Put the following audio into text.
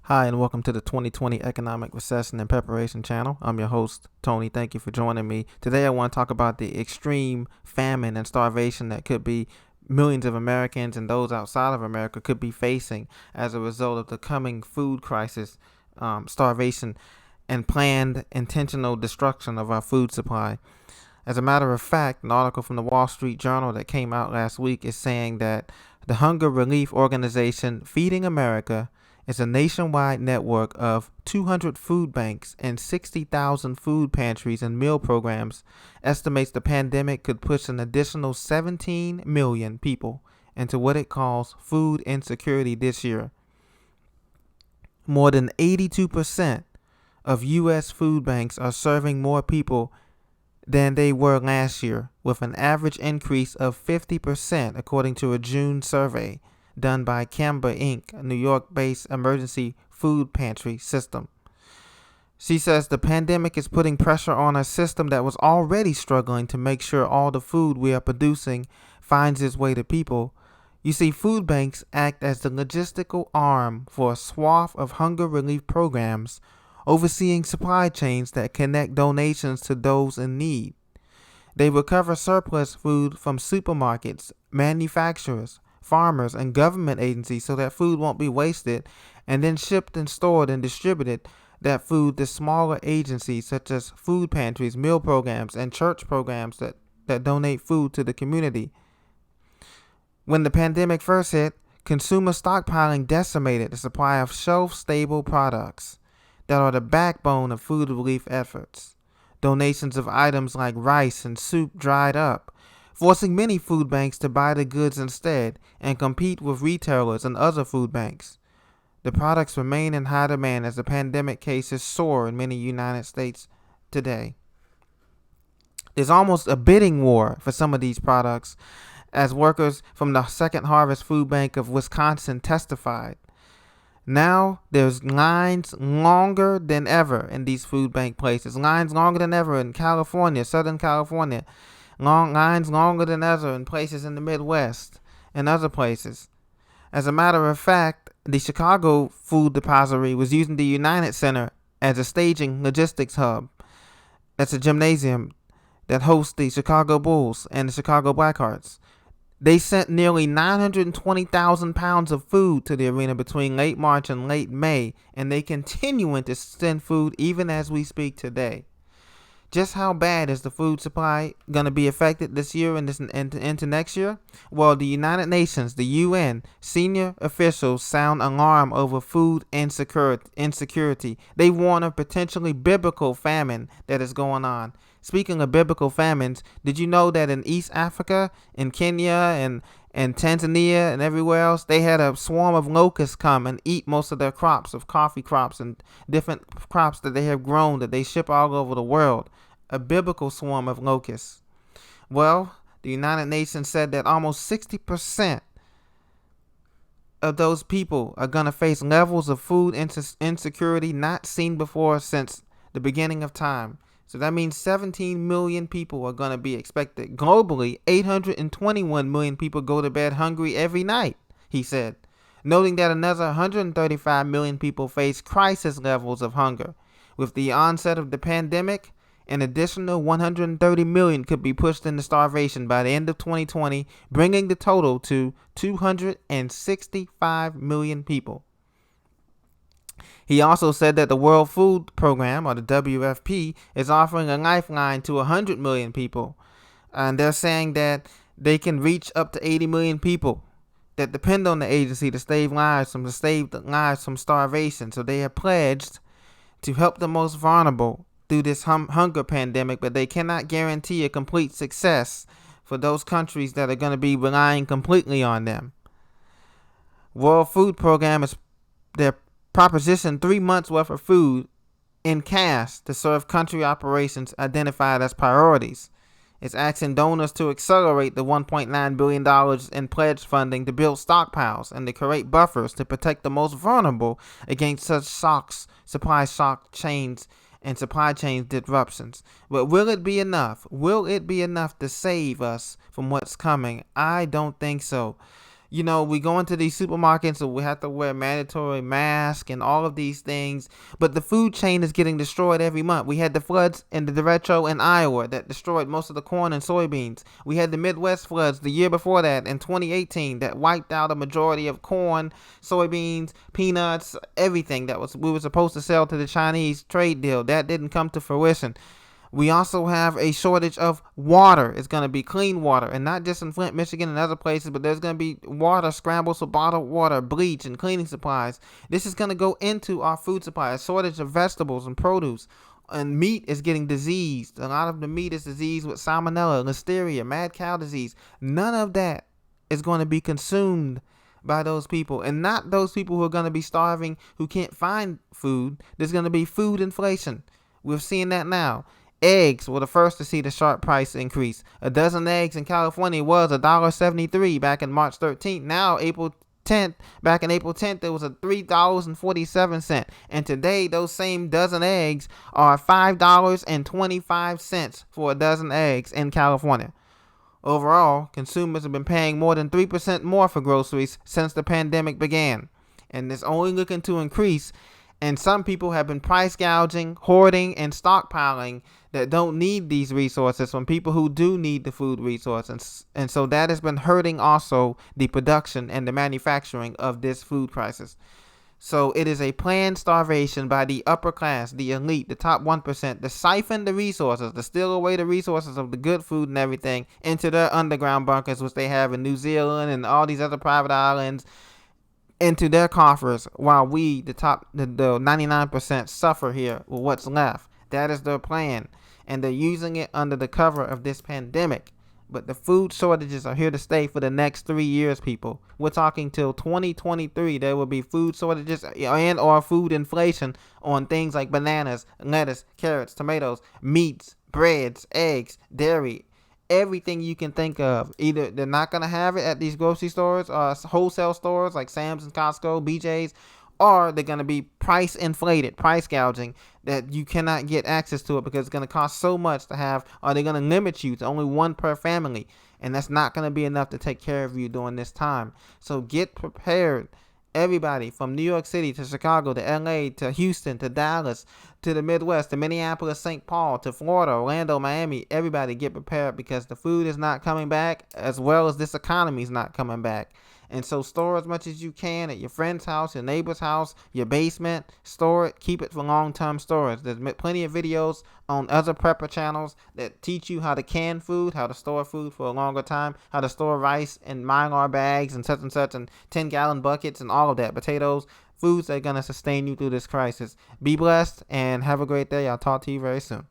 Hi, and welcome to the 2020 Economic Recession and Preparation Channel. I'm your host, Tony. Thank you for joining me. Today, I want to talk about the extreme famine and starvation that could be millions of Americans and those outside of America could be facing as a result of the coming food crisis, starvation, and planned intentional destruction of our food supply. As a matter of fact, an article from the Wall Street Journal that came out last week is saying that the hunger relief organization Feeding America is a nationwide network of 200 food banks and 60,000 food pantries and meal programs, estimates the pandemic could push an additional 17 million people into what it calls food insecurity this year. More than 82% of U.S. food banks are serving more people than they were last year, with an average increase of 50%, according to a June survey done by Canva Inc., a New York-based emergency food pantry system. She says the pandemic is putting pressure on a system that was already struggling to make sure all the food we are producing finds its way to people. You see, food banks act as the logistical arm for a swath of hunger relief programs, overseeing supply chains that connect donations to those in need. They recover surplus food from supermarkets, manufacturers, farmers, and government agencies so that food won't be wasted, and then shipped and stored and distributed that food to smaller agencies such as food pantries, meal programs, and church programs that donate food to the community. When the pandemic first hit, consumer stockpiling decimated the supply of shelf-stable products that are the backbone of food relief efforts. Donations of items like rice and soup dried up, forcing many food banks to buy the goods instead and compete with retailers and other food banks. The products remain in high demand as the pandemic cases soar in many United States today. There's almost a bidding war for some of these products, as workers from the Second Harvest Food Bank of Wisconsin testified. Now there's lines longer than ever in these food bank places. Lines longer than ever in California, Southern California. Lines longer than ever in places in the Midwest and other places. As a matter of fact, the Chicago Food Depository was using the United Center as a staging logistics hub. That's a gymnasium that hosts the Chicago Bulls and the Chicago Blackhearts. They sent nearly 920,000 pounds of food to the arena between late March and late May, and they continuing to send food even as we speak today. Just how bad is the food supply going to be affected this year and into next year? Well, the United Nations, the UN, senior officials sound alarm over food insecurity. They warn of potentially biblical famine that is going on. Speaking of biblical famines, did you know that in East Africa, in Kenya and Tanzania and everywhere else, they had a swarm of locusts come and eat most of their crops, of coffee crops and different crops that they have grown that they ship all over the world. A biblical swarm of locusts. Well, the United Nations said that almost 60% of those people are going to face levels of food insecurity not seen before since the beginning of time. So that means 17 million people are going to be expected. Globally, 821 million people go to bed hungry every night, he said, noting that another 135 million people face crisis levels of hunger. With the onset of the pandemic, an additional 130 million could be pushed into starvation by the end of 2020, bringing the total to 265 million people. He also said that the World Food Program, or the WFP, is offering a lifeline to 100 million people. And they're saying that they can reach up to 80 million people that depend on the agency to save lives from starvation. So they have pledged to help the most vulnerable through this hunger pandemic, but they cannot guarantee a complete success for those countries that are going to be relying completely on them. World Food Program is their proposition 3 months worth of food in cash to serve country operations identified as priorities. It's asking donors to accelerate the $1.9 billion in pledged funding to build stockpiles and to create buffers to protect the most vulnerable against such supply shock chains and supply chain disruptions. But will it be enough? Will it be enough to save us from what's coming? I don't think so. We go into these supermarkets, so we have to wear mandatory mask and all of these things. But the food chain is getting destroyed every month. We had the floods in the derecho in Iowa that destroyed most of the corn and soybeans. We had the Midwest floods the year before that in 2018 that wiped out a majority of corn, soybeans, peanuts, everything that we were supposed to sell to the Chinese trade deal. That didn't come to fruition. We also have a shortage of water. It's going to be clean water, and not just in Flint, Michigan, and other places, but there's going to be water scrambles for bottled water, bleach, and cleaning supplies. This is going to go into our food supply. A shortage of vegetables and produce. And meat is getting diseased. A lot of the meat is diseased with salmonella, listeria, mad cow disease. None of that is going to be consumed by those people, and not those people who are going to be starving, who can't find food. There's going to be food inflation. We're seeing that now. Eggs were the first to see the sharp price increase. A dozen eggs in California was $1.73 back in March 13th. Now, back in April 10th, it was a $3.47. And today, those same dozen eggs are $5.25 for a dozen eggs in California. Overall, consumers have been paying more than 3% more for groceries since the pandemic began. And it's only looking to increase. And some people have been price gouging, hoarding, and stockpiling that don't need these resources from people who do need the food resources. And so that has been hurting also the production and the manufacturing of this food crisis. So it is a planned starvation by the upper class, the elite, the top 1%, to siphon the resources, to steal away the resources of the good food and everything into their underground bunkers, which they have in New Zealand and all these other private islands, into their coffers, while we, the 99%, suffer here with what's left. That is their plan, and they're using it under the cover of this pandemic. But the food shortages are here to stay for the next 3 years, people. We're talking till 2023. There will be food shortages and or food inflation on things like bananas, lettuce, carrots, tomatoes, meats, breads, eggs, dairy, everything you can think of. Either they're not going to have it at these grocery stores or wholesale stores like Sam's and Costco, BJ's, or they're going to be price inflated, price gouging, that you cannot get access to it because it's going to cost so much to have, or they're going to limit you to only one per family, and that's not going to be enough to take care of you during this time. So get prepared. Everybody from New York City to Chicago to LA to Houston to Dallas to the Midwest to Minneapolis, St. Paul to Florida, Orlando, Miami, everybody get prepared because the food is not coming back, as well as this economy is not coming back. And so store as much as you can at your friend's house, your neighbor's house, your basement. Store it. Keep it for long-term storage. There's plenty of videos on other prepper channels that teach you how to can food, how to store food for a longer time, how to store rice in Mylar bags and such and 10-gallon buckets and all of that. Potatoes, foods that are going to sustain you through this crisis. Be blessed and have a great day. I'll talk to you very soon.